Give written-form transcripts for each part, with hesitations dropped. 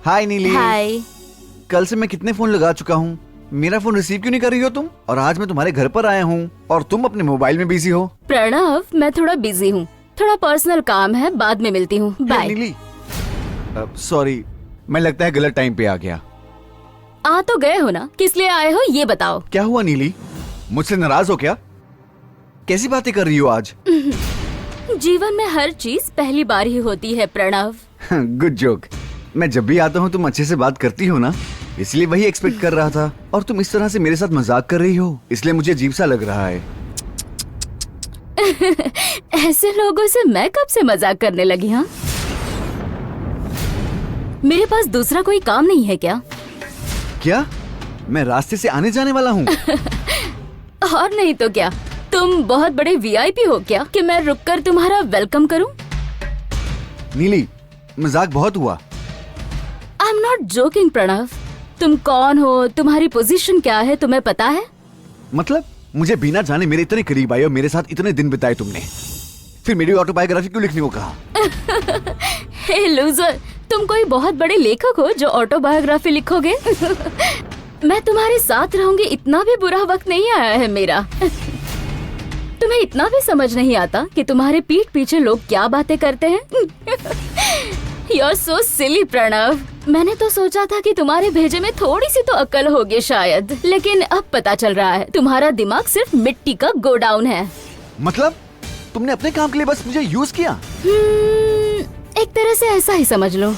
हाय नीली। हाय। कल से मैं कितने फोन लगा चुका हूँ, मेरा फोन रिसीव क्यों नहीं कर रही हो तुम? और आज मैं तुम्हारे घर पर आया हूँ और तुम अपने मोबाइल में बिजी हो। प्रणव, मैं थोड़ा बिजी हूँ, थोड़ा पर्सनल काम है, बाद में मिलती हूँ, बाय। नीली सॉरी, मैं लगता है गलत टाइम पे आ गया। आ तो गए हो ना, किस लिए आए हो ये बताओ। क्या हुआ नीली, मुझसे नाराज हो क्या? कैसी बातें कर रही हो आज? जीवन में हर चीज पहली बार ही होती है प्रणव। Good joke. मैं जब भी आता हूँ तुम अच्छे से बात करती हो ना, इसलिए वही एक्सपेक्ट कर रहा था। और तुम इस तरह से मेरे साथ मजाक कर रही हो, इसलिए मुझे अजीब सा लग रहा है। ऐसे लोगों से मैं कब से मजाक करने लगी? हाँ, मेरे पास दूसरा कोई काम नहीं है क्या? क्या मैं रास्ते से आने जाने वाला हूँ? और नहीं तो क्या, तुम बहुत बड़े वीआईपी हो क्या कि मैं रुककर तुम्हारा वेलकम करूं? नीली, मजाक बहुत हुआ। I am not joking Pranav. तुम कौन हो, तुम्हारी पोजीशन क्या है, तुम्हें पता है? मतलब मुझे बिना जाने मेरे इतने करीब आए और मेरे साथ इतने दिन बिताए तुमने, फिर मेरी ऑटोबायोग्राफी क्यों लिखने को कहा? हे लूजर, तुम कोई बहुत बड़े लेखक हो जो ऑटोबायोग्राफी लिखोगे? मैं तुम्हारे साथ रहूंगी, इतना भी बुरा वक्त नहीं आया है मेरा। तुम्हें इतना भी समझ नहीं आता कि तुम्हारे पीठ पीछे लोग क्या बातें करते हैं? You're so silly Pranav. मैंने तो सोचा था कि तुम्हारे भेजे में थोड़ी सी तो अक्ल होगी शायद, लेकिन अब पता चल रहा है तुम्हारा दिमाग सिर्फ मिट्टी का गोडाउन है। मतलब तुमने अपने काम के लिए बस मुझे यूज किया? एक तरह से ऐसा ही समझ लो।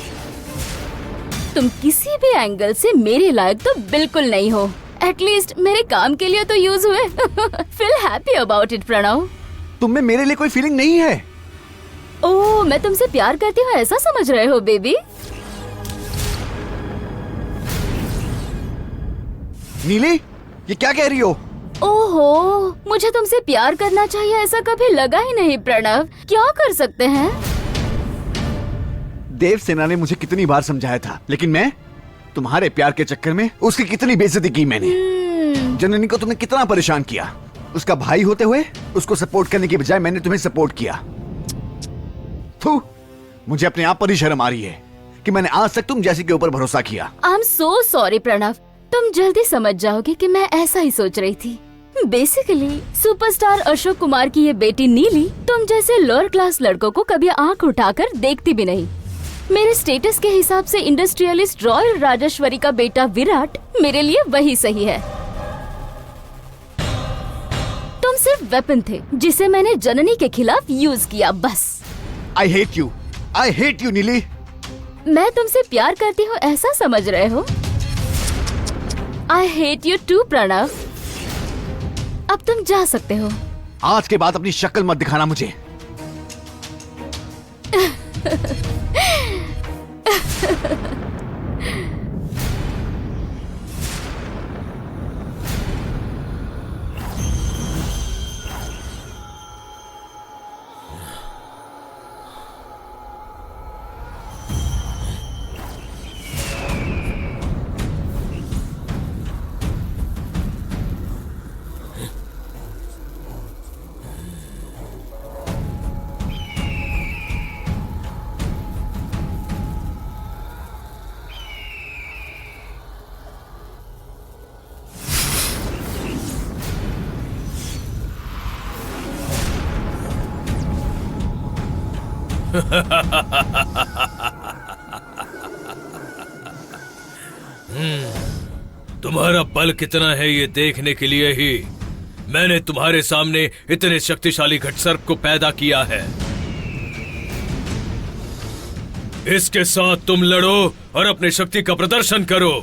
तुम किसी भी एंगल से मेरे लायक तो बिल्कुल नहीं हो। एटलीस्ट मेरे काम के लिए तो यूज हुए। Feel happy about it Pranav. तुम में मेरे लिए कोई फीलिंग नहीं है? ओह, मैं तुमसे प्यार करती हूँ ऐसा समझ रहे हो बेबी? नीली, ये क्या कह रही हो? ओहो, मुझे तुमसे प्यार करना चाहिए ऐसा कभी लगा ही नहीं प्रणव। क्या कर सकते हैं? देव सेना ने मुझे कितनी बार समझाया था, लेकिन मैं तुम्हारे प्यार के चक्कर में उसकी कितनी बेइज्जती की मैंने। जननी को तुमने कितना परेशान किया। उसका भाई होते हुए उसको सपोर्ट करने की बजाय मैंने तुम्हें सपोर्ट किया। थू, मुझे अपने आप पर ही शर्म आ रही है कि मैंने आज तक तुम जैसी के ऊपर भरोसा किया। I am so sorry Pranav. तुम जल्दी समझ जाओगे कि मैं ऐसा ही सोच रही थी। बेसिकली सुपरस्टार अशोक कुमार की ये बेटी नीली तुम जैसे लोअर क्लास लड़कों को कभी आंख उठाकर देखती भी नहीं। मेरे स्टेटस के हिसाब से इंडस्ट्रियलिस्ट रॉयल राजेश्वरी का बेटा विराट मेरे लिए वही सही है। तुम सिर्फ वेपन थे जिसे मैंने जननी के खिलाफ यूज किया, बस। I hate you. I hate you, नीली। मैं तुमसे प्यार करती हूँ ऐसा समझ रहे हो? I hate you too Pranav. अब तुम जा सकते हो। आज के बाद अपनी शक्ल मत दिखाना मुझे। तुम्हारा बल कितना है ये देखने के लिए ही मैंने तुम्हारे सामने इतने शक्तिशाली घटसर्प को पैदा किया है। इसके साथ तुम लड़ो और अपनी शक्ति का प्रदर्शन करो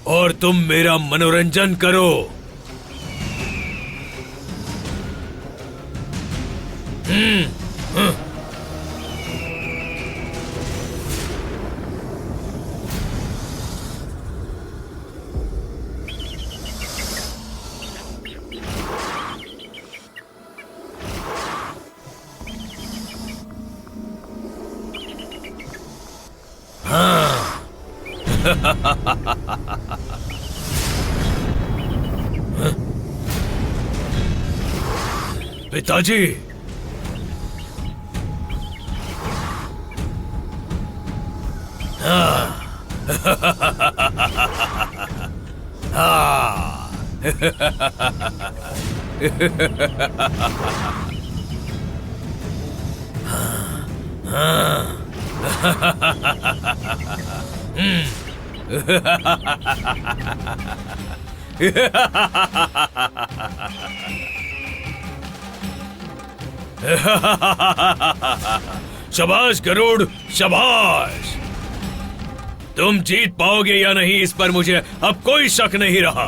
और तुम मेरा मनोरंजन करो। पिताजी, शाबाश गरुड़, शाबाश। तुम जीत पाओगे या नहीं इस पर मुझे अब कोई शक नहीं रहा।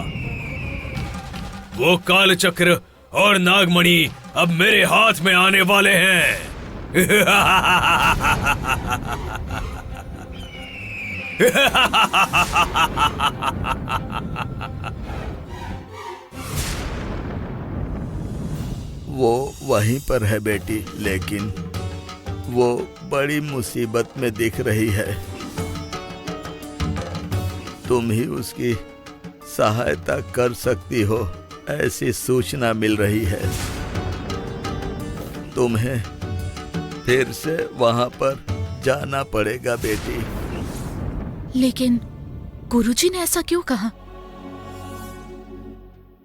वो काल चक्र और नागमणि अब मेरे हाथ में आने वाले हैं। वो वहीं पर है बेटी, लेकिन वो बड़ी मुसीबत में दिख रही है। तुम ही उसकी सहायता कर सकती हो, ऐसी सूचना मिल रही है। तुम्हें फिर से वहां पर जाना पड़ेगा बेटी। लेकिन गुरुजी ने ऐसा क्यों कहा?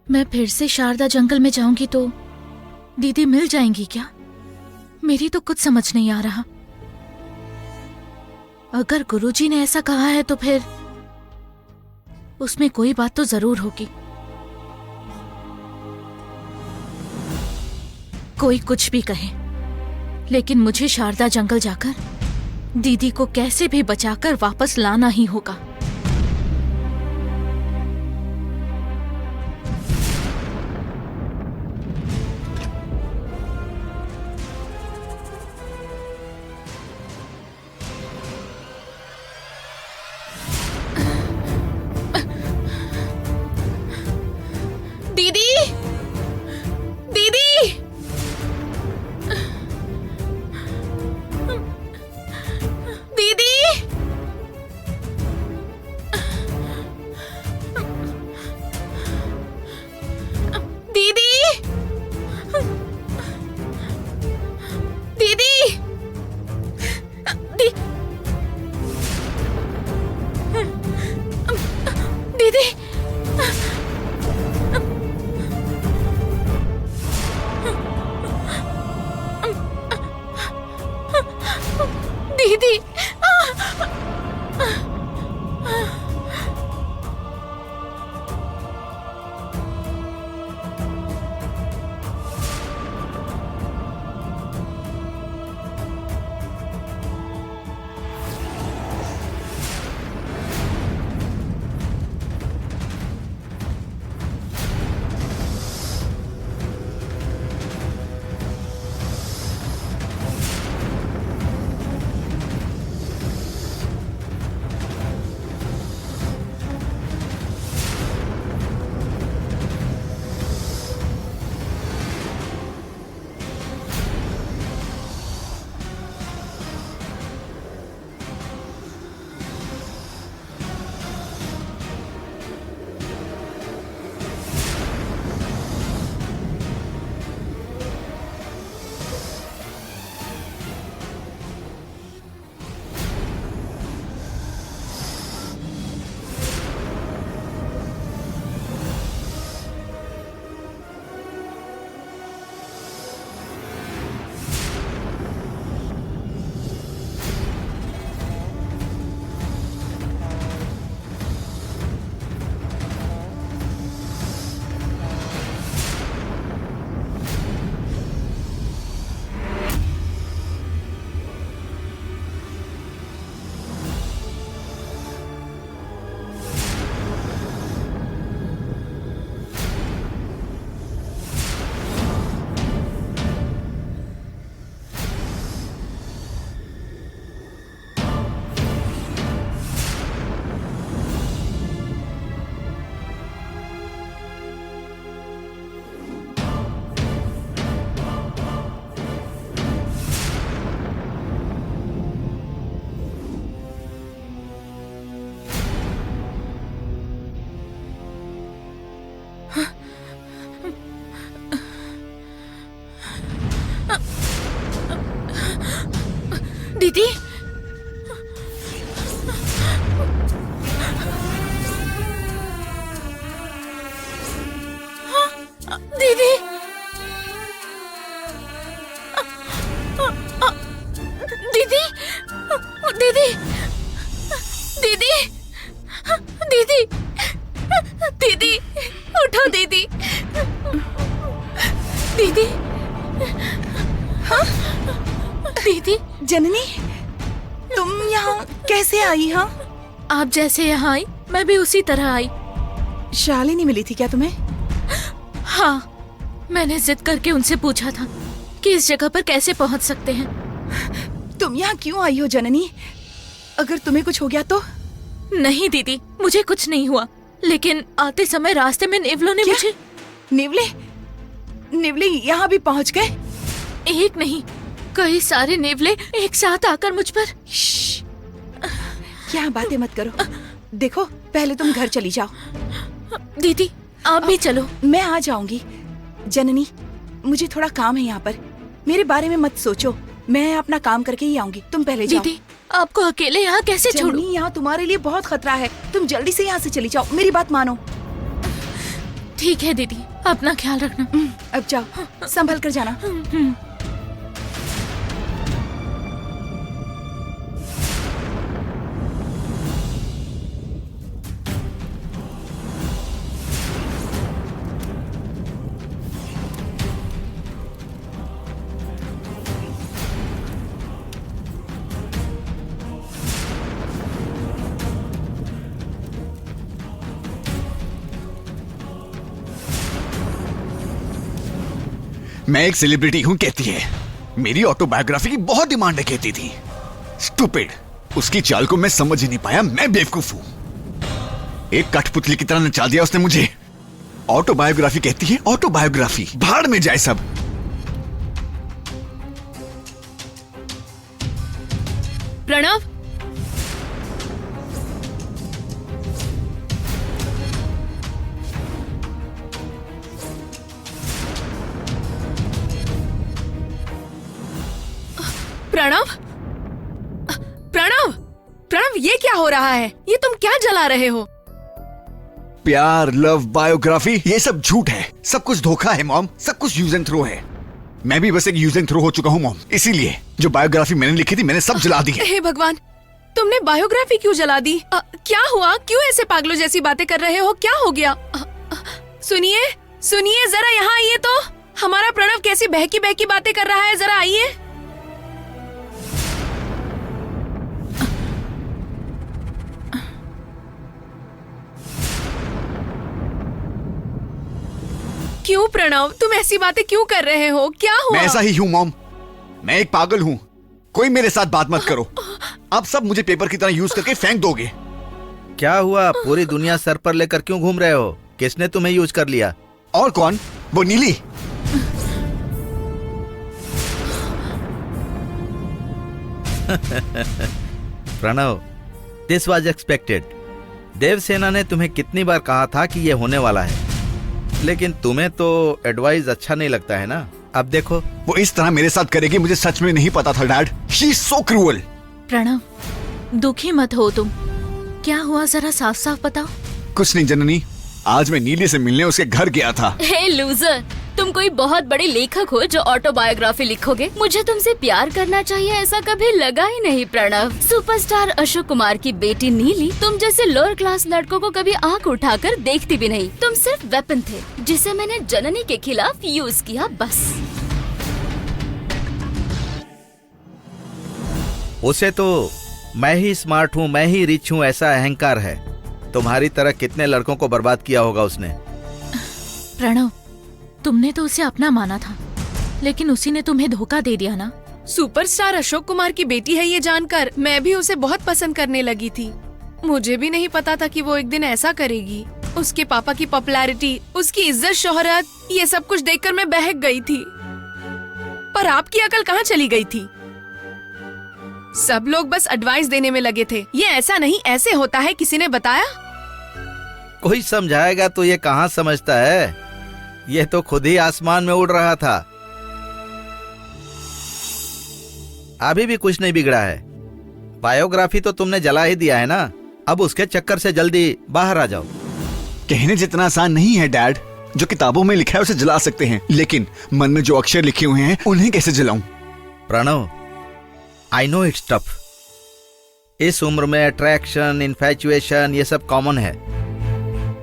मैं फिर से शारदा जंगल में जाऊंगी तो दीदी मिल जाएंगी क्या? मेरी तो कुछ समझ नहीं आ रहा। अगर गुरुजी ने ऐसा कहा है तो फिर उसमें कोई बात तो जरूर होगी। कोई कुछ भी कहे, लेकिन मुझे शारदा जंगल जाकर दीदी को कैसे भी बचाकर वापस लाना ही होगा। दीदी, दीदी, दीदी, दीदी, दीदी, दीदी, उठो दीदी, दीदी, दीदी। जननी, तुम यहाँ कैसे आई? हाँ, आप जैसे यहाँ आई मैं भी उसी तरह आई। शालिनी मिली थी क्या तुम्हें? हाँ, मैंने जिद करके उनसे पूछा था कि इस जगह पर कैसे पहुँच सकते हैं। तुम यहाँ क्यों आई हो जननी? अगर तुम्हें कुछ हो गया तो? नहीं दीदी, मुझे कुछ नहीं हुआ, लेकिन आते समय रास्ते में नेवलों ने क्या? मुझे। निवले, निवले यहाँ भी पहुँच गए? एक नहीं, कई सारे नेवले एक साथ आकर मुझ पर। श्श्श, क्या बातें मत करो। देखो, पहले तुम घर चली जाओ। दीदी आप भी चलो। मैं आ जाऊंगी। जननी, मुझे थोड़ा काम है यहाँ पर। मेरे बारे में मत सोचो, मैं अपना काम करके ही आऊंगी। तुम पहले जाओ। दीदी आपको अकेले यहाँ कैसे छोड़ूं? जननी, यहाँ तुम्हारे लिए बहुत खतरा है। तुम जल्दी से यहाँ से चली जाओ, मेरी बात मानो। ठीक है दीदी, अपना ख्याल रखना। अब जाओ, संभल कर जाना। मैं एक सेलिब्रिटी हूं कहती है, मेरी ऑटोबायोग्राफी की बहुत डिमांड है कहती थी। स्टूपिड, उसकी चाल को मैं समझ ही नहीं पाया। मैं बेवकूफ हूं। एक कठपुतली की तरह नचा दिया उसने मुझे। ऑटोबायोग्राफी कहती है, ऑटोबायोग्राफी, भाड़ में जाए सब। प्रणव, प्रणव, प्रणव, प्रणव, ये क्या हो रहा है? ये तुम क्या जला रहे हो? प्यार, लव, बायोग्राफी, ये सब झूठ है। सब कुछ धोखा है मॉम, सब कुछ यूज एंड थ्रो है। मैं भी बस एक यूज एंड थ्रो हो चुका हूँ मॉम। इसीलिए जो बायोग्राफी मैंने लिखी थी मैंने सब जला दी है। हे भगवान, तुमने बायोग्राफी क्यों जला दी? क्या हुआ? क्यों ऐसे पागलों जैसी बातें कर रहे हो? क्या हो गया? सुनिए, सुनिए, जरा यहाँ आइए तो। हमारा प्रणव कैसी बहकी बहकी बातें कर रहा है, जरा आइए। क्यों प्रणव, तुम ऐसी बातें क्यों कर रहे हो? क्या हुआ? मैं ऐसा ही हूँ मॉम, मैं एक पागल हूँ। कोई मेरे साथ बात मत करो। आप सब मुझे पेपर की तरह यूज करके फेंक दोगे। क्या हुआ? पूरी दुनिया सर पर लेकर क्यों घूम रहे हो? किसने तुम्हें यूज कर लिया? और कौन? वो Neeli. Pranav, this was expected. Devsena ने तुम्हें कितनी बार कहा था कि ये होने वाला है, लेकिन तुम्हें तो एडवाइस अच्छा नहीं लगता है ना। अब देखो, वो इस तरह मेरे साथ करेगी मुझे सच में नहीं पता था dad. She is so cruel. Pranav, दुखी मत हो तुम। क्या हुआ जरा साफ साफ बताओ। कुछ नहीं जननी, आज मैं नीली से मिलने उसके घर गया था। हे लूजर, तुम कोई बहुत बड़े लेखक हो जो ऑटोबायोग्राफी लिखोगे। मुझे तुमसे प्यार करना चाहिए ऐसा कभी लगा ही नहीं प्रणव। सुपरस्टार अशोक कुमार की बेटी नीली तुम जैसे लोअर क्लास लड़कों को कभी आंख उठाकर देखती भी नहीं। तुम सिर्फ वेपन थे जिसे मैंने जननी के खिलाफ यूज किया, बस। उसे तो मैं ही स्मार्ट हूँ, मैं ही रिच हूँ ऐसा अहंकार है। तुम्हारी तरह कितने लड़कों को बर्बाद किया होगा उसने। प्रणव, तुमने तो उसे अपना माना था, लेकिन उसी ने तुम्हें धोखा दे दिया ना। सुपरस्टार अशोक कुमार की बेटी है ये जानकर मैं भी उसे बहुत पसंद करने लगी थी। मुझे भी नहीं पता था कि वो एक दिन ऐसा करेगी। उसके पापा की पॉपुलैरिटी, उसकी इज्जत शोहरत, ये सब कुछ देखकर मैं बहक गई थी। पर आपकी अकल कहाँ चली गई थी? सब लोग बस एडवाइस देने में लगे थे। ये ऐसा नहीं, ऐसे होता है, किसी ने बताया? कोई समझाएगा तो ये कहाँ समझता है। ये तो खुद ही आसमान में उड़ रहा था। अभी भी कुछ नहीं बिगड़ा है। बायोग्राफी तो तुमने जला ही दिया है ना। अब उसके चक्कर से जल्दी बाहर आ जाओ। कहने जितना आसान नहीं है डैड। जो किताबों में लिखा है उसे जला सकते हैं, लेकिन मन में जो अक्षर लिखे हुए हैं उन्हें कैसे जलाऊं? Pranav, I know it's tough. इस उम्र में अट्रैक्शन, इन्फैचुएशन ये सब कॉमन है,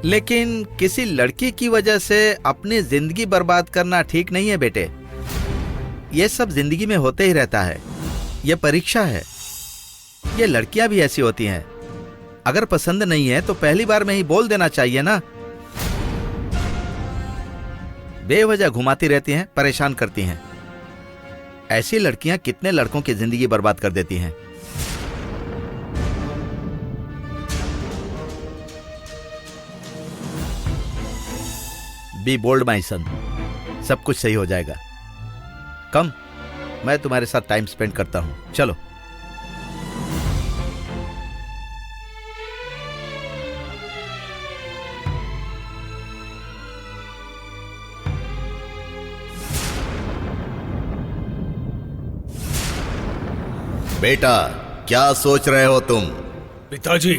लेकिन किसी लड़की की वजह से अपनी जिंदगी बर्बाद करना ठीक नहीं है बेटे। ये सब जिंदगी में होते ही रहता है, ये परीक्षा है। ये लड़कियां भी ऐसी होती हैं, अगर पसंद नहीं है तो पहली बार में ही बोल देना चाहिए ना। बेवजह घुमाती रहती हैं, परेशान करती हैं। ऐसी लड़कियां कितने लड़कों की जिंदगी बर्बाद कर देती हैं। बी बोल्ड माई सन, सब कुछ सही हो जाएगा। कम, मैं तुम्हारे साथ टाइम स्पेंड करता हूं, चलो। बेटा, क्या सोच रहे हो तुम? पिताजी,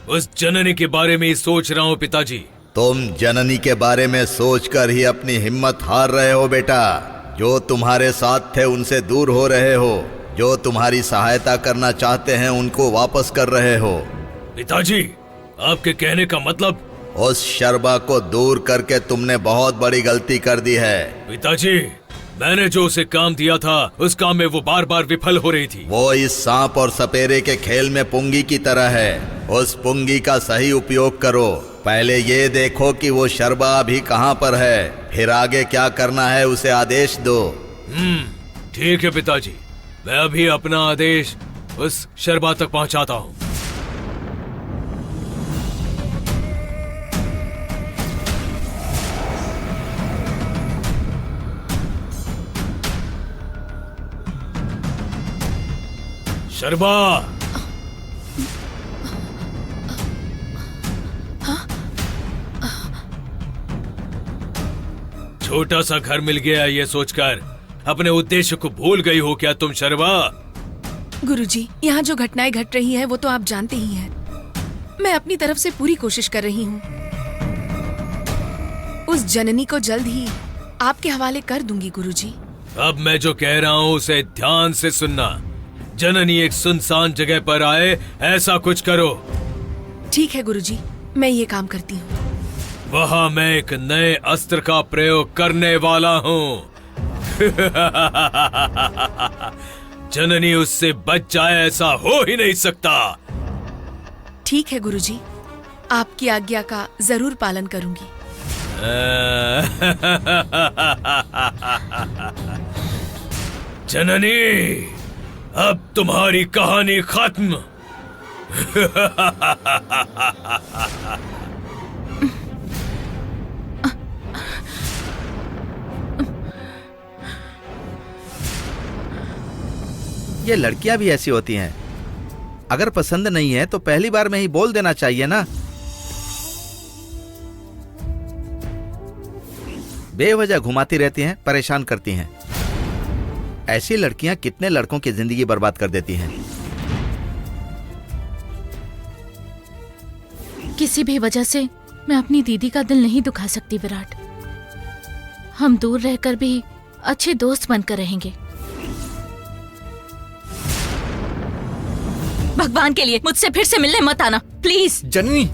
उस जननी के बारे में ही सोच रहा हूँ पिताजी। तुम जननी के बारे में सोचकर ही अपनी हिम्मत हार रहे हो बेटा। जो तुम्हारे साथ थे उनसे दूर हो रहे हो, जो तुम्हारी सहायता करना चाहते हैं उनको वापस कर रहे हो। पिताजी, आपके कहने का मतलब? उस शर्बा को दूर करके तुमने बहुत बड़ी गलती कर दी है। पिताजी, मैंने जो उसे काम दिया था उस काम में वो बार बार विफल हो रही थी। वो इस सांप और सपेरे के खेल में पुंगी की तरह है। उस पुंगी का सही उपयोग करो। पहले ये देखो कि वो शर्बा अभी कहाँ पर है, फिर आगे क्या करना है उसे आदेश दो। ठीक है पिताजी, मैं अभी अपना आदेश उस शर्बा तक पहुँचाता हूँ। शर्बा, छोटा सा घर मिल गया ये सोचकर अपने उद्देश्य को भूल गई हो क्या तुम शर्बा? गुरुजी, यहाँ जो घटनाएं घट रही हैं वो तो आप जानते ही हैं। मैं अपनी तरफ से पूरी कोशिश कर रही हूँ। उस जननी को जल्द ही आपके हवाले कर दूंगी गुरुजी। अब मैं जो कह रहा हूँ उसे ध्यान से सुनना। जननी एक सुनसान जगह पर आए, ऐसा कुछ करो। ठीक है गुरुजी, मैं ये काम करती हूँ। वहाँ मैं एक नए अस्त्र का प्रयोग करने वाला हूँ। जननी उससे बच जाए ऐसा हो ही नहीं सकता। ठीक है गुरुजी, आपकी आज्ञा का जरूर पालन करूंगी। जननी, अब तुम्हारी कहानी खत्म। ये लड़कियां भी ऐसी होती हैं, अगर पसंद नहीं है तो पहली बार में ही बोल देना चाहिए ना। बेवजह घुमाती रहती हैं, परेशान करती हैं। ऐसी लड़कियां कितने लड़कों की जिंदगी बर्बाद कर देती हैं। किसी भी वजह से मैं अपनी दीदी का दिल नहीं दुखा सकती विराट। हम दूर रहकर भी अच्छे दोस्त बनकर रहेंगे। भगवान के लिए मुझसे फिर से मिलने मत आना प्लीज। जननी,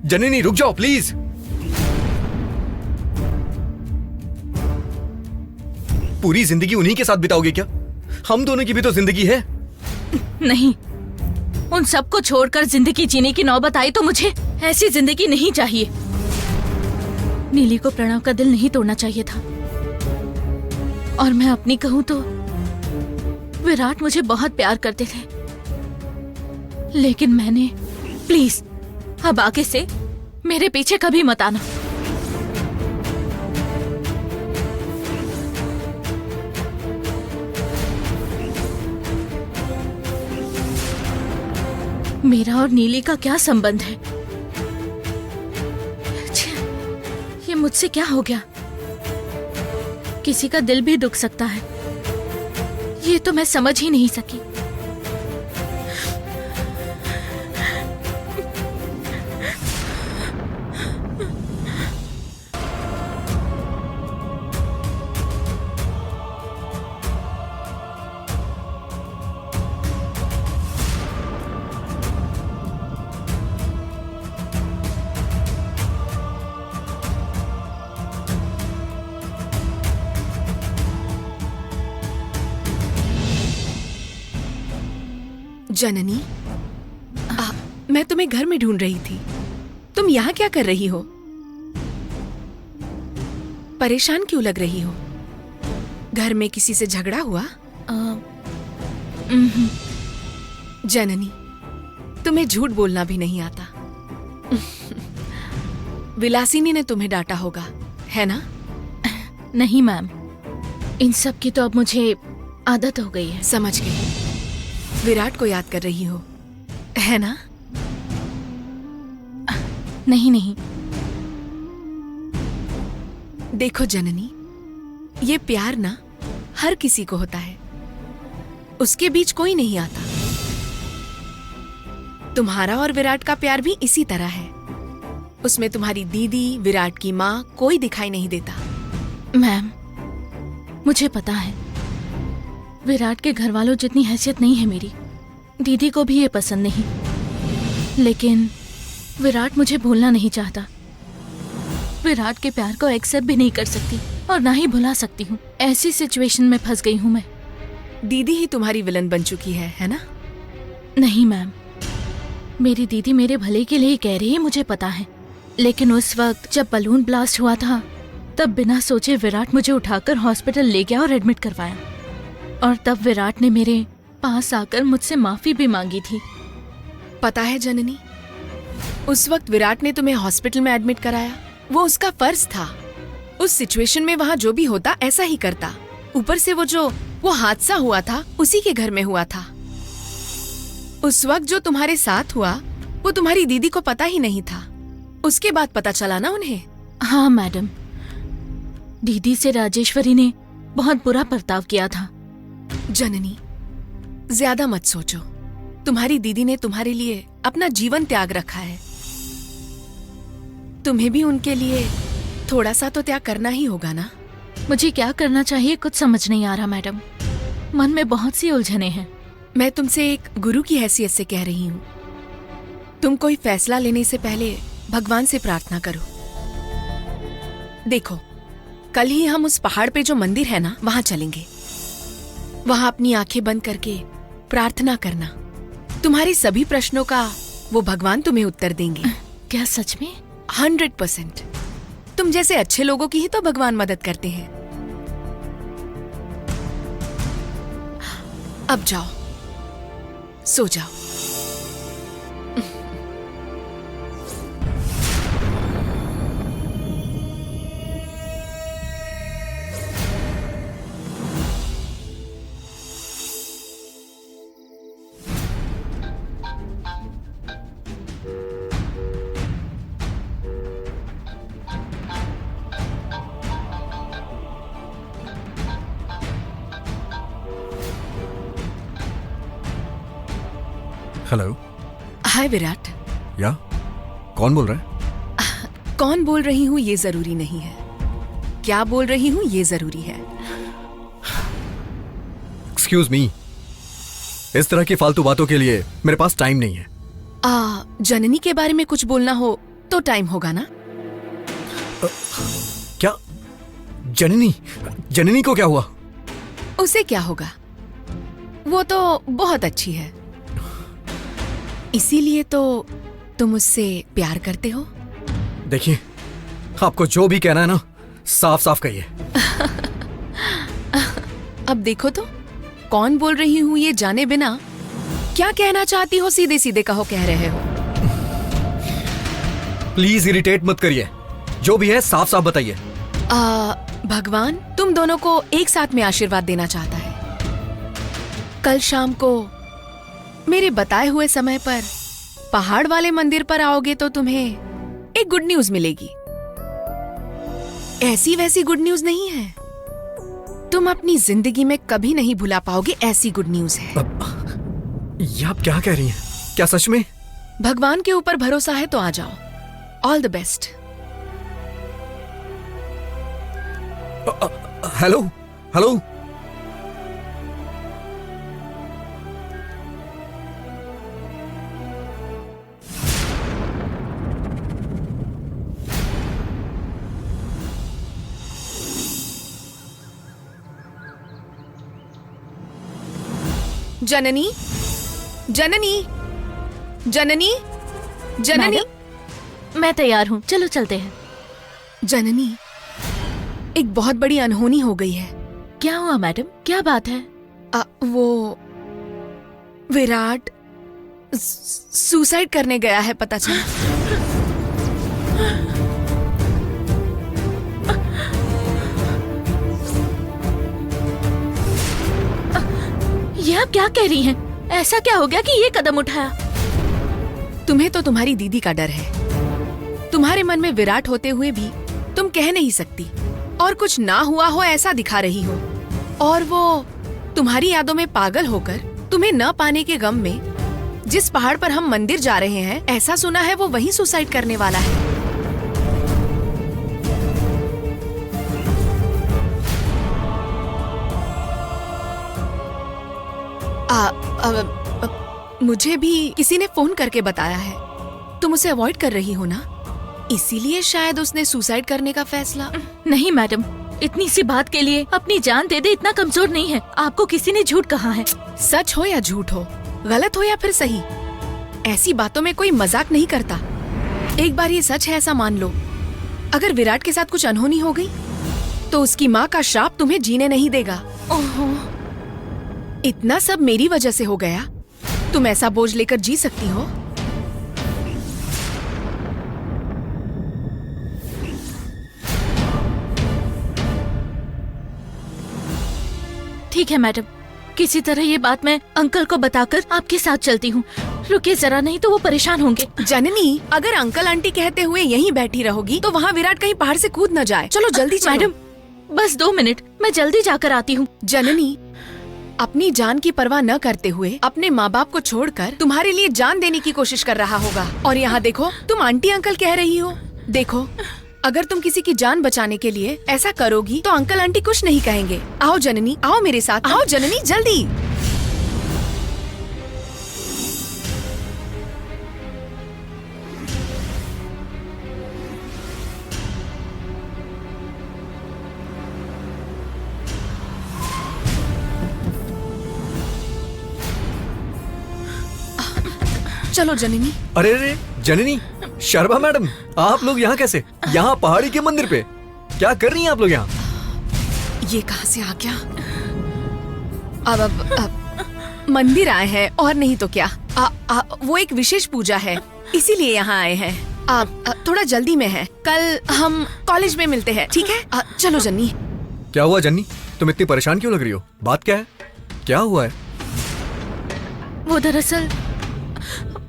जननी रुक जाओ प्लीज। पूरी जिंदगी उन्हीं के साथ बिताओगे क्या? हम दोनों की भी तो जिंदगी है। नहीं, उन सबको छोड़कर जिंदगी जीने की नौबत आई तो मुझे ऐसी जिंदगी नहीं चाहिए। नीली को प्रणव का दिल नहीं तोड़ना चाहिए था। और मैं अपनी कहूं तो विराट मुझे बहुत प्यार करते थे, लेकिन मैंने, प्लीज अब आगे से मेरे पीछे कभी मत आना। मेरा और नीली का क्या संबंध है? ये मुझसे क्या हो गया? किसी का दिल भी दुख सकता है, ये तो मैं समझ ही नहीं सकी। जननी, मैं तुम्हें घर में ढूंढ रही थी। तुम यहाँ क्या कर रही हो? परेशान क्यों लग रही हो? घर में किसी से झगड़ा हुआ? जननी, तुम्हें झूठ बोलना भी नहीं आता। विलासिनी ने तुम्हें डांटा होगा, है ना? नहीं मैम, इन सब की तो अब मुझे आदत हो गई है। समझ गई। विराट को याद कर रही हो, है ना? नहीं नहीं, देखो जननी, ये प्यार ना हर किसी को होता है, उसके बीच कोई नहीं आता। तुम्हारा और विराट का प्यार भी इसी तरह है। उसमें तुम्हारी दीदी, विराट की माँ कोई दिखाई नहीं देता। मैम मुझे पता है विराट के घर वालों जितनी हैसियत नहीं है मेरी। दीदी को भी ये पसंद नहीं, लेकिन विराट मुझे भूलना नहीं चाहता। विराट के प्यार को एक्सेप्ट भी नहीं कर सकती और ना ही भुला सकती हूँ। ऐसी सिचुएशन में फंस गई हूँ मैं। दीदी ही तुम्हारी विलन बन चुकी है ना? नहीं मैम, मेरी दीदी मेरे भले के लिए ही कह रही है, मुझे पता है। लेकिन उस वक्त जब बलून ब्लास्ट हुआ था, तब बिना सोचे विराट मुझे उठाकर हॉस्पिटल ले गया और एडमिट करवाया। और तब विराट ने मेरे पास आकर मुझसे माफी भी मांगी थी। पता है जननी, उस वक्त विराट ने तुम्हें हॉस्पिटल में एडमिट कराया, वो उसका फर्ज था। उस सिचुएशन में वहाँ जो भी होता ऐसा ही करता। ऊपर से वो हादसा हुआ था उसी के घर में हुआ था। उस वक्त जो तुम्हारे साथ हुआ वो तुम्हारी दीदी को पता ही नहीं था। उसके बाद पता चला ना उन्हें। हाँ मैडम, दीदी से राजेश्वरी ने बहुत बुरा बर्ताव किया था। जननी, ज्यादा मत सोचो। तुम्हारी दीदी ने तुम्हारे लिए अपना जीवन त्याग रखा है। तुम्हें भी उनके लिए थोड़ा सा तो त्याग करना ही होगा ना? मुझे क्या करना चाहिए कुछ समझ नहीं आ रहा मैडम। मन में बहुत सी उलझने हैं। मैं तुमसे एक गुरु की हैसियत से कह रही हूँ, तुम कोई फैसला लेने से पहले भगवान से प्रार्थना करो। देखो, कल ही हम उस पहाड़ पे जो मंदिर है ना, वहां चलेंगे। वहां अपनी आंखें बंद करके प्रार्थना करना। तुम्हारे सभी प्रश्नों का वो भगवान तुम्हें उत्तर देंगे। क्या सच में? 100%। तुम जैसे अच्छे लोगों की ही तो भगवान मदद करते हैं। अब जाओ, सो जाओ। हेलो। हाय विराट। या कौन बोल रहा है? कौन बोल रही हूँ ये जरूरी नहीं है, क्या बोल रही हूँ ये जरूरी है। एक्सक्यूज मी, इस तरह की फालतू बातों के लिए मेरे पास टाइम नहीं है। जननी के बारे में कुछ बोलना हो तो टाइम होगा ना? क्या? जननी? जननी को क्या हुआ? उसे क्या होगा, वो तो बहुत अच्छी है। इसीलिए तो तुम उससे प्यार करते हो। देखिए, आपको जो भी कहना है ना, साफ साफ कहिए। अब देखो तो, कौन बोल रही हूँ ये जाने बिना क्या कहना चाहती हो सीधे सीधे कहो, कह रहे हो। प्लीज इरिटेट मत करिए, जो भी है साफ साफ बताइए। भगवान तुम दोनों को एक साथ में आशीर्वाद देना चाहता है। कल शाम को मेरे बताए हुए समय पर पहाड़ वाले मंदिर पर आओगे तो तुम्हें एक गुड न्यूज मिलेगी। ऐसी वैसी गुड न्यूज नहीं है, तुम अपनी जिंदगी में कभी नहीं भुला पाओगे ऐसी गुड न्यूज है। ये आप क्या कह रही हैं? क्या सच में? भगवान के ऊपर भरोसा है तो आ जाओ। All the best. Hello hello. Janani, Janani, Janani, Janani, मैं तैयार हूँ, चलो चलते हैं। जननी, एक बहुत बड़ी अनहोनी हो गई है। क्या हुआ मैडम, क्या बात है? वो विराट सुसाइड करने गया है, पता चला। ये आप क्या कह रही हैं? ऐसा क्या हो गया कि ये कदम उठाया? तुम्हें तो तुम्हारी दीदी का डर है। तुम्हारे मन में विराट होते हुए भी तुम कह नहीं सकती और कुछ ना हुआ हो ऐसा दिखा रही हो। और वो तुम्हारी यादों में पागल होकर तुम्हें न पाने के गम में जिस पहाड़ पर हम मंदिर जा रहे हैं, ऐसा सुना है वो वहीं सुसाइड करने वाला है। मुझे भी किसी ने फोन करके बताया है। तुम उसे अवॉइड कर रही हो ना, इसीलिए शायद उसने सुसाइड करने का फैसला। नहीं मैडम, इतनी सी बात के लिए अपनी जान दे दे इतना कमजोर नहीं है। आपको किसी ने झूठ कहा है। सच हो या झूठ हो, गलत हो या फिर सही, ऐसी बातों में कोई मजाक नहीं करता। एक बार ये सच है ऐसा मान लो, अगर विराट के साथ कुछ अनहोनी हो गई तो उसकी माँ का श्राप तुम्हें जीने नहीं देगा। ओहो, इतना सब मेरी वजह से हो गया, तुम ऐसा बोझ लेकर जी सकती हो? ठीक है मैडम, किसी तरह ये बात मैं अंकल को बताकर आपके साथ चलती हूँ। रुकिए जरा, नहीं तो वो परेशान होंगे। जननी, अगर अंकल आंटी कहते हुए यहीं बैठी रहोगी तो वहाँ विराट कहीं पहाड़ से कूद न जाए। चलो जल्दी चलो। मैडम बस 2 मिनट, मैं जल्दी जाकर आती हूँ। जननी, अपनी जान की परवाह न करते हुए अपने माँ बाप को छोड़कर तुम्हारे लिए जान देने की कोशिश कर रहा होगा, और यहाँ देखो तुम आंटी अंकल कह रही हो। देखो, अगर तुम किसी की जान बचाने के लिए ऐसा करोगी तो अंकल आंटी कुछ नहीं कहेंगे। आओ जननी, आओ मेरे साथ, आओ जननी, जल्दी। चलो जननी। अरे अरे जननी, शर्मा मैडम, आप लोग यहाँ कैसे? यहाँ पहाड़ी के मंदिर पे क्या कर रही हैं आप लोग यहाँ? ये कहाँ से आ गया? अब मंदिर आए हैं और नहीं तो क्या। वो एक विशेष पूजा है, इसीलिए यहाँ आए हैं। थोड़ा जल्दी में है, कल हम कॉलेज में मिलते हैं, ठीक है? चलो जन्नी। क्या हुआ जन्नी, तुम इतनी परेशान क्यों लग रही हो? बात क्या है, क्या हुआ है? वो दरअसल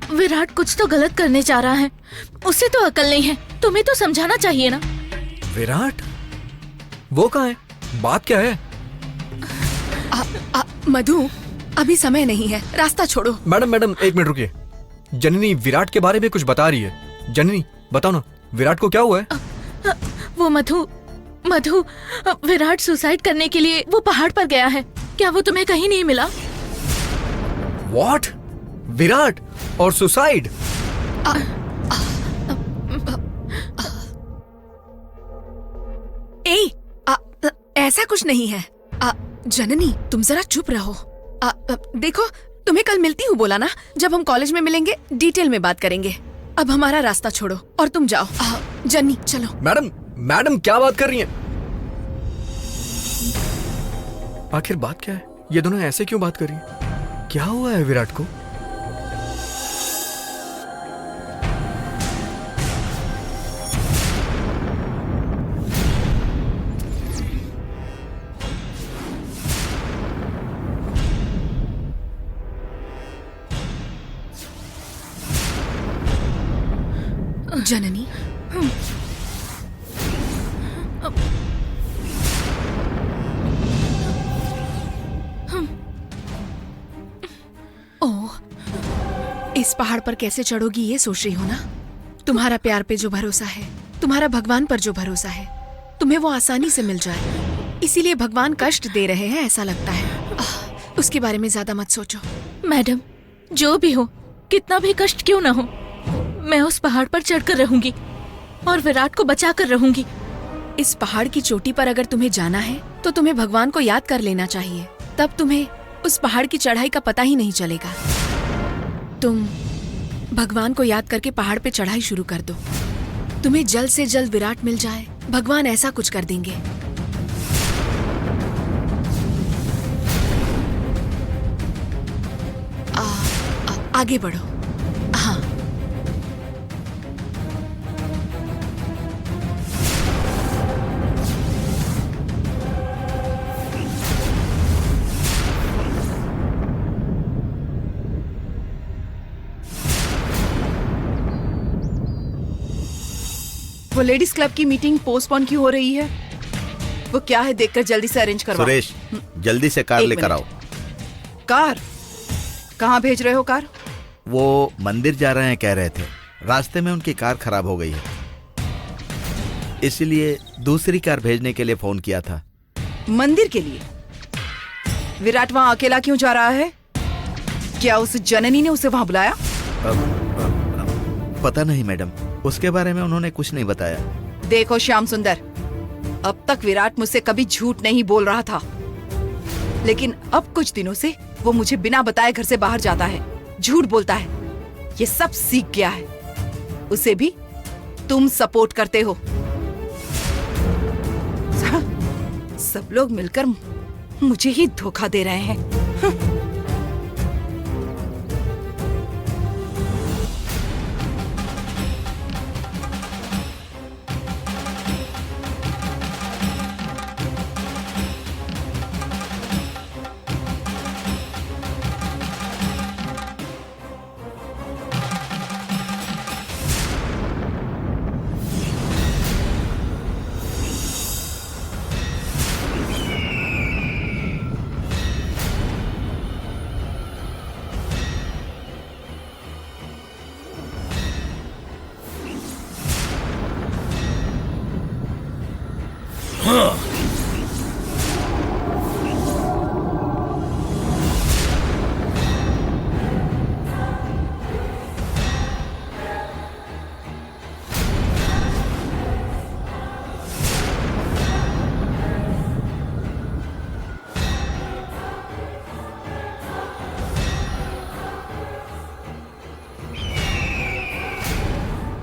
विराट कुछ तो गलत करने जा रहा है, उसे तो अकल नहीं है। तुम्हें तो समझाना चाहिए ना। विराट? वो कहाँ है? बात क्या है? मधु, अभी समय नहीं है, रास्ता छोड़ो। मैडम मैडम, 1 मिनट रुकिए। जननी विराट के बारे में कुछ बता रही है। जननी बताओ ना, विराट को क्या हुआ है? वो मधु, विराट सुसाइड करने के लिए वो पहाड़ पर गया है। क्या वो तुम्हें कहीं नहीं मिला? What? विराट और सुसाइड? ऐसा कुछ नहीं है। जननी, तुम जरा चुप रहो। देखो, तुम्हें कल मिलती हूँ बोला ना, जब हम कॉलेज में मिलेंगे डिटेल में बात करेंगे। अब हमारा रास्ता छोड़ो और तुम जाओ। जन्नी चलो। मैडम क्या बात कर रही हैं? आखिर बात क्या है? ये दोनों ऐसे क्यों बात कर रही हैं? क्या हुआ है विराट को? जननी, ओह, इस पहाड़ पर कैसे चढ़ोगी ये सोच रही हो ना? तुम्हारा प्यार पे जो भरोसा है, तुम्हारा भगवान पर जो भरोसा है, तुम्हें वो आसानी से मिल जाए। इसीलिए भगवान कष्ट दे रहे हैं ऐसा लगता है। उसके बारे में ज्यादा मत सोचो। मैडम, जो भी हो, कितना भी कष्ट क्यों ना हो, मैं उस पहाड़ पर चढ़कर रहूंगी और विराट को बचाकर रहूंगी। इस पहाड़ की चोटी पर अगर तुम्हें जाना है तो तुम्हें भगवान को याद कर लेना चाहिए, तब तुम्हें उस पहाड़ की चढ़ाई का पता ही नहीं चलेगा। तुम भगवान को याद करके पहाड़ पे चढ़ाई शुरू कर दो। तुम्हें जल्द से जल्द विराट मिल जाए, भगवान ऐसा कुछ कर देंगे। आगे बढ़ो। हाँ, वो लेडीज क्लब की मीटिंग पोस्टपोन क्यों हो रही है? वो क्या है देखकर जल्दी से अरेंज करवाओ। सुरेश, जल्दी से कार एक लेकर आओ। मिनट। कार? कहाँ भेज रहे हो कार? वो मंदिर जा रहे हैं कह रहे थे, रास्ते में उनकी कार खराब हो गई है, इसलिए दूसरी कार भेजने के लिए फोन किया था। मंदिर के लिए? विराट वहाँ अकेला क्यों जा रहा है? क्या उस जननी ने उसे वहाँ बुलाया? पता नहीं मैडम, उसके बारे में उन्होंने कुछ नहीं बताया। देखो श्याम सुंदर, अब तक विराट मुझसे कभी झूठ नहीं बोल रहा था, लेकिन अब कुछ दिनों से वो मुझे बिना बताए घर से बाहर जाता है, झूठ बोलता है। ये सब सीख गया है। उसे भी तुम सपोर्ट करते हो। सब लोग मिलकर मुझे ही धोखा दे रहे हैं।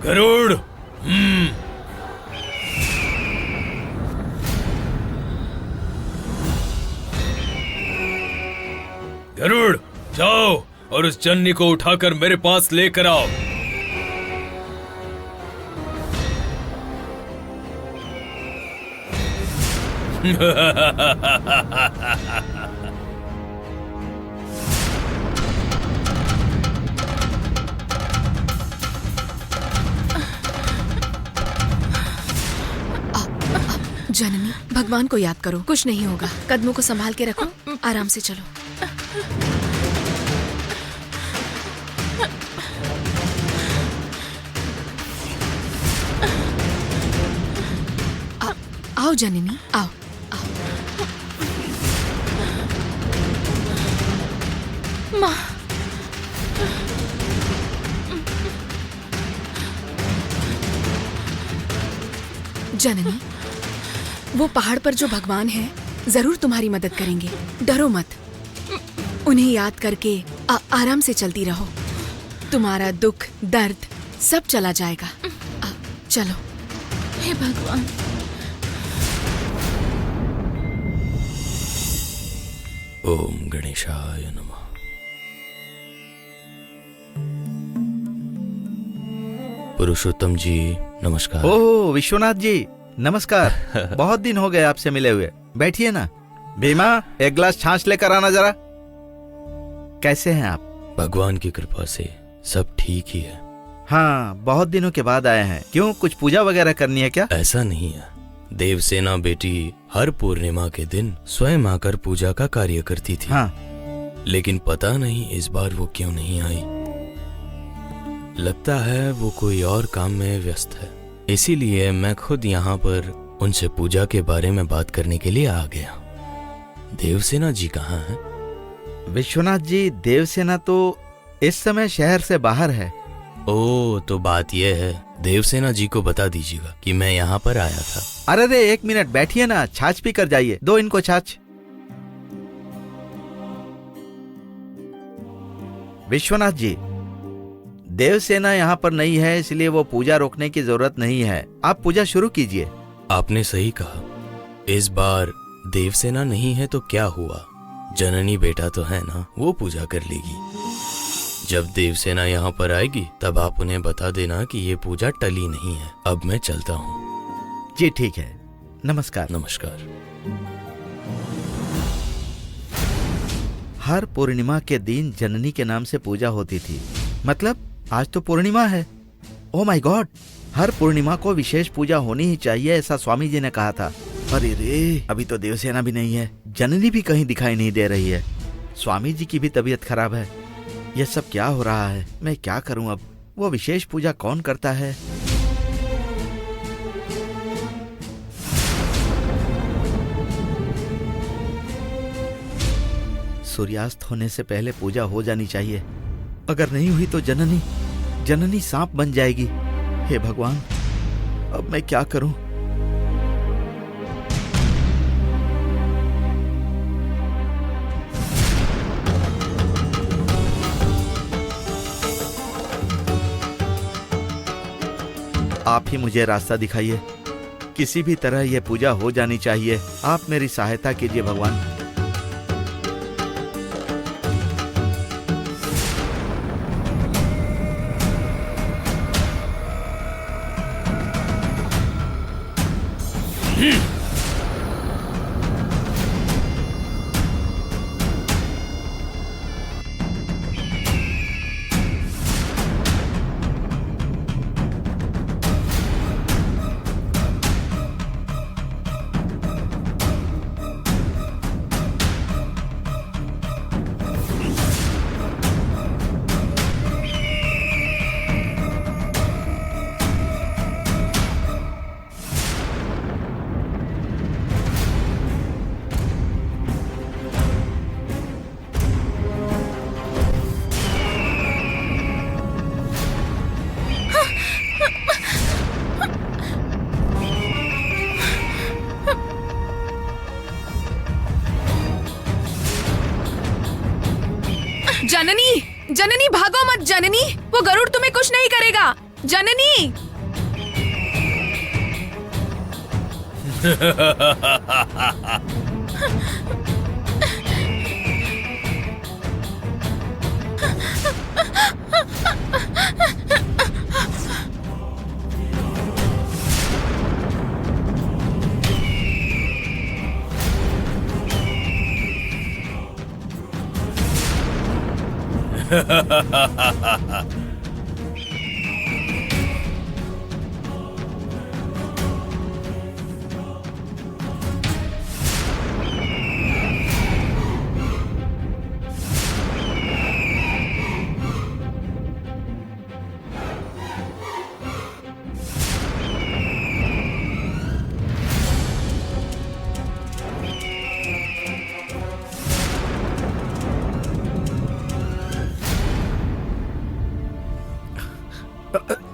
गरुड़, गरुड़, जाओ और उस जन्नी को उठाकर मेरे पास लेकर आओ। जननी, भगवान को याद करो, कुछ नहीं होगा। कदमों को संभाल के रखो, आराम से चलो। आओ जननी, आओ। माँ, जननी, वो पहाड़ पर जो भगवान है जरूर तुम्हारी मदद करेंगे, डरो मत। उन्हें याद करके आराम से चलती रहो, तुम्हारा दुख दर्द सब चला जाएगा। चलो। हे भगवान। ओम गणेशाय नमः। पुरुषोत्तम जी नमस्कार। ओह विश्वनाथ जी नमस्कार। बहुत दिन हो गए आपसे मिले हुए, बैठिए ना। भीमा, एक गिलास छाछ लेकर आना जरा। कैसे हैं आप? भगवान की कृपा से सब ठीक ही है। हाँ, बहुत दिनों के बाद आए हैं। क्यों, कुछ पूजा वगैरह करनी है क्या? ऐसा नहीं है, देवसेना बेटी हर पूर्णिमा के दिन स्वयं आकर पूजा का कार्य करती थी। हाँ। लेकिन पता नहीं इस बार वो क्यों नहीं आई। लगता है वो कोई और काम में व्यस्त है, इसीलिए मैं खुद यहाँ पर उनसे पूजा के बारे में बात करने के लिए आ गया। देवसेना जी कहाँ हैं? विश्वनाथ जी, देवसेना तो इस समय शहर से बाहर है। ओ, तो बात यह है, देवसेना जी को बता दीजिएगा कि मैं यहाँ पर आया था। अरे रे, एक मिनट बैठिए ना, छाछ पी कर जाइए। दो इनको छाछ। विश्वनाथ जी, देवसेना यहाँ पर नहीं है, इसलिए वो पूजा रोकने की जरूरत नहीं है। आप पूजा शुरू कीजिए। आपने सही कहा, इस बार देवसेना नहीं है तो क्या हुआ, जननी बेटा तो है ना, वो पूजा कर लेगी। जब देवसेना यहाँ पर आएगी तब आप उन्हें बता देना कि ये पूजा टली नहीं है। अब मैं चलता हूँ। जी ठीक है, नमस्कार। नमस्कार। हर पूर्णिमा के दिन जननी के नाम से पूजा होती थी, मतलब आज तो पूर्णिमा है। ओह माय गॉड, हर पूर्णिमा को विशेष पूजा होनी ही चाहिए, ऐसा स्वामी जी ने कहा था। अरे रे, अभी तो देवसेना भी नहीं है, जननी भी कहीं दिखाई नहीं दे रही है, स्वामी जी की भी तबीयत खराब है। यह सब क्या हो रहा है, मैं क्या करूं अब? वो विशेष पूजा कौन करता है? सूर्यास्त होने से पहले पूजा हो जानी चाहिए। अगर नहीं हुई तो जननी सांप बन जाएगी। हे भगवान, अब मैं क्या करूं? आप ही मुझे रास्ता दिखाइए, किसी भी तरह यह पूजा हो जानी चाहिए। आप मेरी सहायता कीजिए भगवान। जननी भागो मत जननी, वो गरुड़ तुम्हें कुछ नहीं करेगा। Janani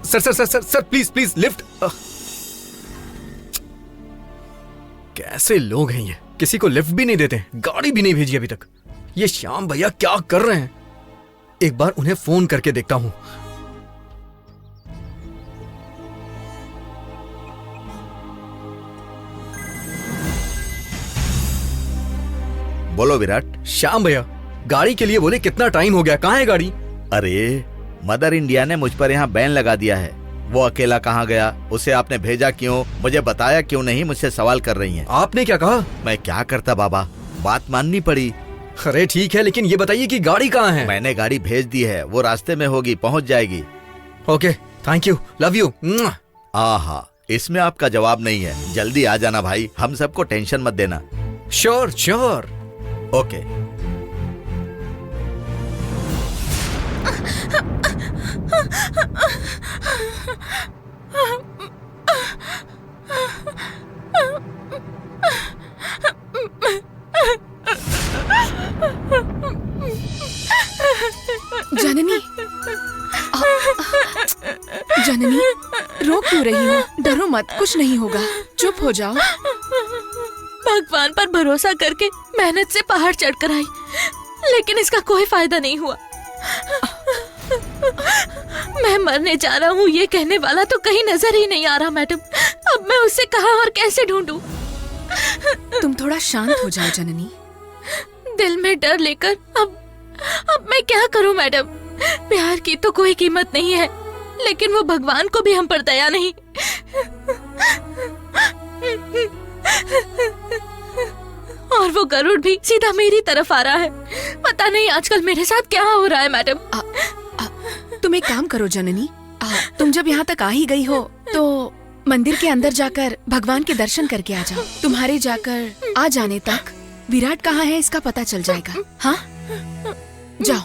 sir sir sir sir sir please please lift. कैसे लोग हैं ये, किसी को लिफ्ट भी नहीं देते, गाड़ी भी नहीं भेजी अभी तक। ये श्याम भैया क्या कर रहे हैं? एक बार उन्हें फोन करके देखता हूं। बोलो विराट। श्याम भैया, गाड़ी के लिए बोले कितना टाइम हो गया, कहाँ है गाड़ी? अरे मदर इंडिया ने मुझ पर यहाँ बैन लगा दिया है। वो अकेला कहाँ गया, उसे आपने भेजा क्यों, मुझे बताया क्यों नहीं, मुझसे सवाल कर रही हैं। आपने क्या कहा? मैं क्या करता बाबा, बात माननी पड़ी। अरे ठीक है, लेकिन ये बताइए कि गाड़ी कहाँ है? मैंने गाड़ी भेज दी है, वो रास्ते में होगी, पहुँच जाएगी। Okay, thank you, love you. आहा, इसमें आपका जवाब नहीं है। जल्दी आ जाना भाई, हम सबको टेंशन मत देना। Sure sure. ओके। जननी जननी, रो क्यों रही हो? डरो मत, कुछ नहीं होगा, चुप हो जाओ। भगवान पर भरोसा करके मेहनत से पहाड़ चढ़कर आई, लेकिन इसका कोई फायदा नहीं हुआ। मैं मरने जा रहा हूँ ये कहने वाला तो कहीं नजर ही नहीं आ रहा मैडम। अब मैं उसे कहाँ और कैसे ढूंढूं? तुम थोड़ा शांत हो जाओ जननी। दिल में डर लेकर अब मैं क्या करूं मैडम? प्यार की तो कोई कीमत नहीं है, लेकिन वो भगवान को भी हम पर दया नहीं। और वो गरुड़ भी सीधा मेरी तरफ आ रहा है। पता नहीं आजकल मेरे साथ क्या हो रहा है मैडम। तुम एक काम करो जननी, तुम जब यहाँ तक आ ही गई हो तो मंदिर के अंदर जाकर भगवान के दर्शन करके आ जाओ। तुम्हारे जाकर आ जाने तक विराट कहाँ है इसका पता चल जाएगा। हाँ, जाओ।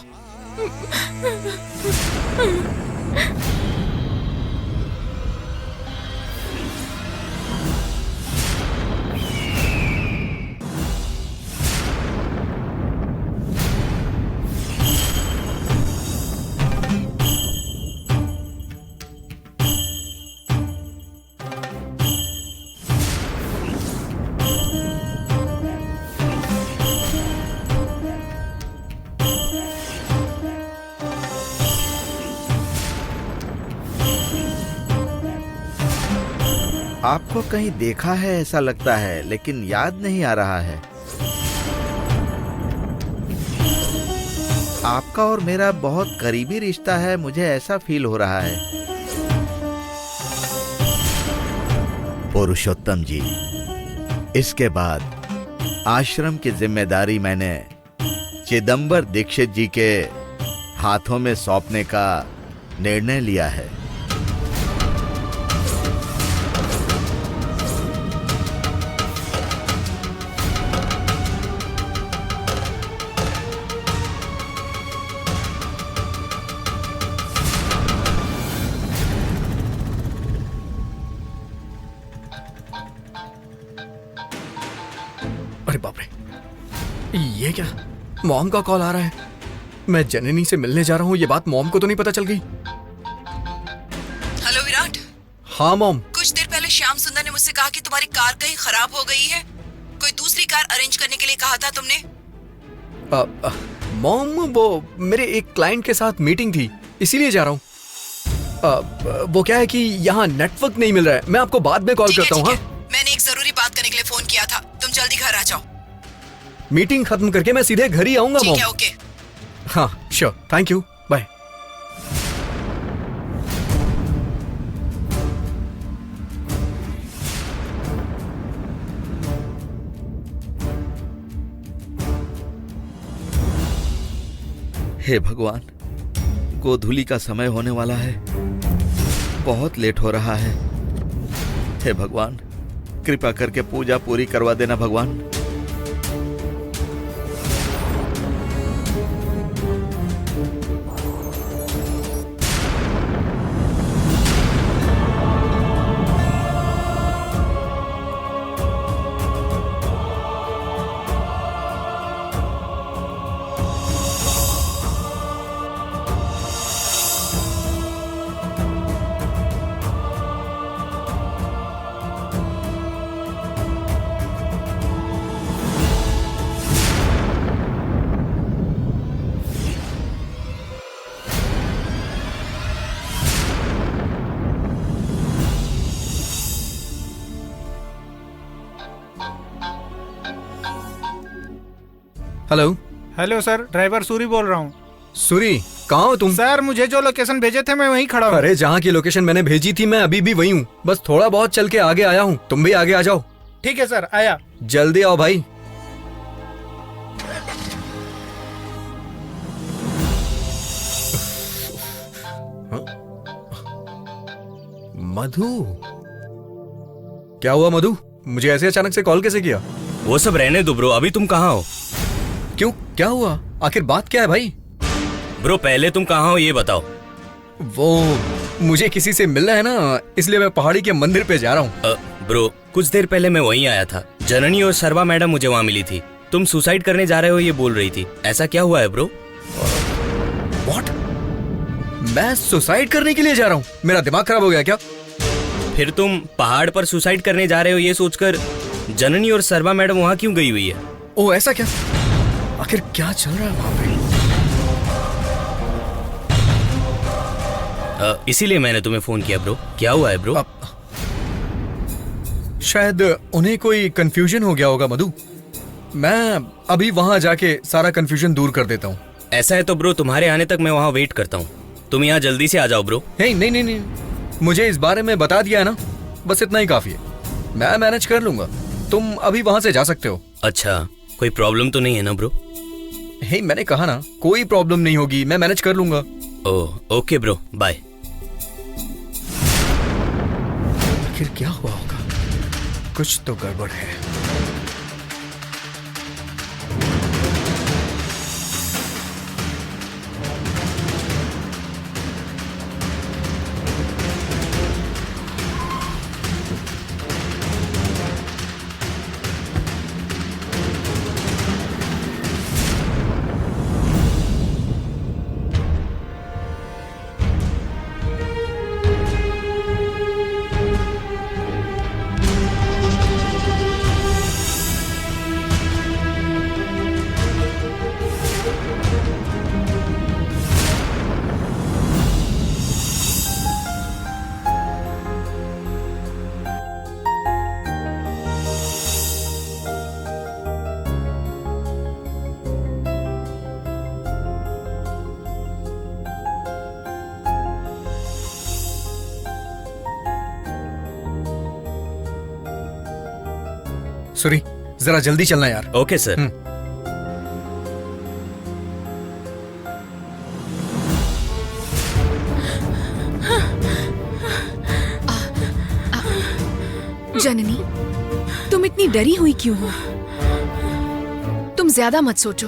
आपको कहीं देखा है ऐसा लगता है, लेकिन याद नहीं आ रहा है। आपका और मेरा बहुत करीबी रिश्ता है, मुझे ऐसा फील हो रहा है। पुरुषोत्तम जी, इसके बाद आश्रम की जिम्मेदारी मैंने चिदंबर दीक्षित जी के हाथों में सौंपने का निर्णय लिया है। अरे बाप रे, ये क्या? मॉम का कॉल आ रहा है। मैं जननी से मिलने जा रहा हूँ, ये बात मॉम को तो नहीं पता चल गई? हेलो विराट। हाँ मॉम। कुछ देर पहले श्याम सुंदर ने मुझसे कहा कि तुम्हारी कार कहीं खराब हो गई है। कोई दूसरी कार अरेंज करने के लिए कहा था तुमने। मॉम, वो मेरे एक क्लाइंट के साथ मीटिंग थी, इसीलिए जा रहा हूँ। वो क्या है कि यहाँ नेटवर्क नहीं मिल रहा है। मैं आपको बाद में कॉल करता हूँ। हाँ, मैंने एक जरूरी बात करने के लिए फोन किया था, तुम जल्दी घर आ जाओ। मीटिंग खत्म करके मैं सीधे घर ही आऊंगा मॉम। ठीक है, ओके। हाँ श्योर, थैंक यू, बाय। हे भगवान, गोधूली का समय होने वाला है, बहुत लेट हो रहा है। हे भगवान, कृपा करके पूजा पूरी करवा देना भगवान। Hello. Hello sir, driver Suri बोल रहा हूँ। सूरी, कहाँ हो तुम? सर, मुझे जो लोकेशन भेजे थे मैं वहीं खड़ा हूँ। अरे जहाँ की लोकेशन मैंने भेजी थी मैं अभी भी वही हूँ, बस थोड़ा बहुत चल के आगे आया हूँ। तुम भी आगे आ जाओ। ठीक है सर, आया। जल्दी आओ भाई। मधु, क्या हुआ मधु? मुझे ऐसे अचानक से कॉल कैसे किया? वो सब रहने दो ब्रो, अभी तुम कहाँ हो? क्यों, क्या हुआ? आखिर बात क्या है भाई? ब्रो पहले तुम कहाँ हो ये बताओ। वो मुझे किसी से मिलना है ना, इसलिए मैं पहाड़ी के मंदिर पे जा रहा हूँ। ब्रो कुछ देर पहले मैं वहीं आया था, जननी और सर्वा मैडम मुझे वहाँ मिली थी। तुम सुसाइड करने जा रहे हो ये बोल रही थी, ऐसा क्या हुआ है ब्रो? व्हाट? मैं सुसाइड करने के लिए जा रहा हूँ? मेरा दिमाग खराब हो गया क्या? फिर तुम पहाड़ पर सुसाइड करने जा रहे हो ये सोचकर जननी और सर्वा मैडम वहाँ क्यों गई हुई है? ओ ऐसा क्या? आखिर क्या चल रहा है वहाँ पे? इसीलिए मैंने तुम्हें फोन किया ब्रो। क्या हुआ है ब्रो? शायद उन्हें कोई कंफ्यूजन हो गया होगा मधु। मैं अभी वहां जाके सारा कंफ्यूजन दूर कर देता हूँ। ऐसा है तो ब्रो तुम्हारे आने तक मैं वहाँ वेट करता हूँ। तुम यहाँ जल्दी से आ जाओ ब्रो। नहीं, मुझे इस बारे में बता दिया है ना, बस इतना ही काफी है। मैं मैनेज कर लूंगा, तुम अभी वहां से जा सकते हो। अच्छा, कोई प्रॉब्लम तो नहीं है ना ब्रो? हे, मैंने कहा ना कोई प्रॉब्लम नहीं होगी, मैं मैनेज कर लूंगा। Oh okay bro, bye. आखिर क्या हुआ होगा? कुछ तो गड़बड़ है। सॉरी, जरा जल्दी चलना यार। Okay sir. जननी, तुम इतनी डरी हुई क्यों हो? तुम ज्यादा मत सोचो।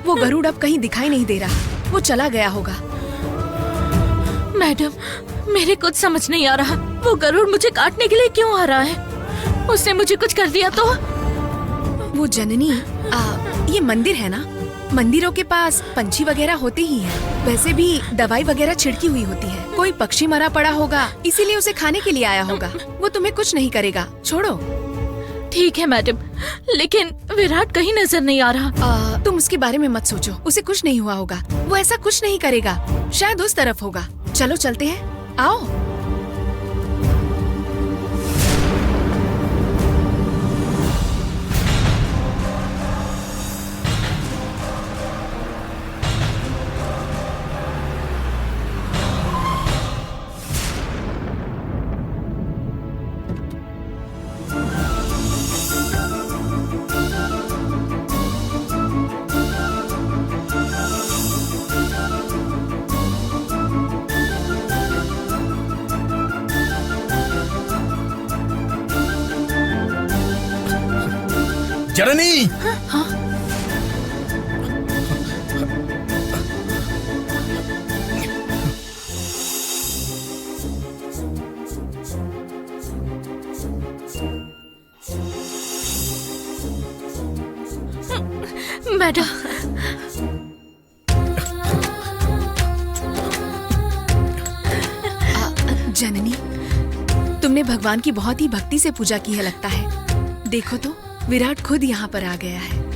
वो गरुड़ अब कहीं दिखाई नहीं दे रहा, वो चला गया होगा। मैडम, मेरे कुछ समझ नहीं आ रहा। वो गरुड़ मुझे काटने के लिए क्यों आ रहा है? उसने मुझे कुछ कर दिया तो? वो जननी, ये मंदिर है ना, मंदिरों के पास पंछी वगैरह होते ही हैं। वैसे भी दवाई वगैरह छिड़की हुई होती है। कोई पक्षी मरा पड़ा होगा, इसीलिए उसे खाने के लिए आया होगा। वो तुम्हें कुछ नहीं करेगा, छोड़ो। ठीक है मैडम, लेकिन विराट कहीं नजर नहीं आ रहा। तुम उसके बारे में मत सोचो, उसे कुछ नहीं हुआ होगा। वो ऐसा कुछ नहीं करेगा, शायद उस तरफ होगा। चलो चलते हैं, आओ। जननी! हाँ? मैडम, जननी, तुमने भगवान की बहुत ही भक्ति से पूजा की है लगता है। देखो तो, विराट खुद यहाँ पर आ गया है।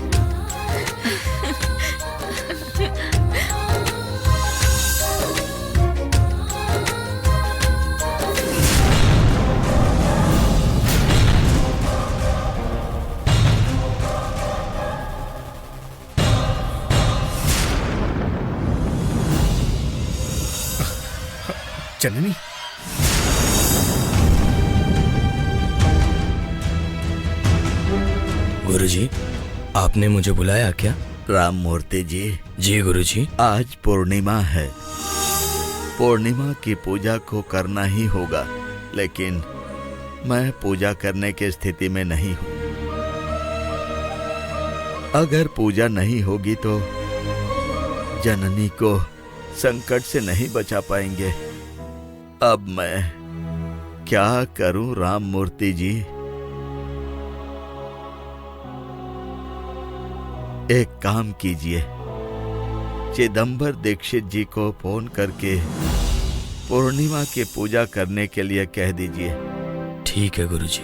जननी, गुरुजी, आपने मुझे बुलाया क्या? राम मूर्ति जी। जी गुरुजी। आज पूर्णिमा है, पूर्णिमा की पूजा को करना ही होगा, लेकिन मैं पूजा करने की स्थिति में नहीं हूँ। अगर पूजा नहीं होगी तो जननी को संकट से नहीं बचा पाएंगे। अब मैं क्या करूं राम मूर्ति जी? एक काम कीजिए, चिदंबर दीक्षित जी को फोन करके पूर्णिमा की पूजा करने के लिए कह दीजिए। ठीक है गुरुजी।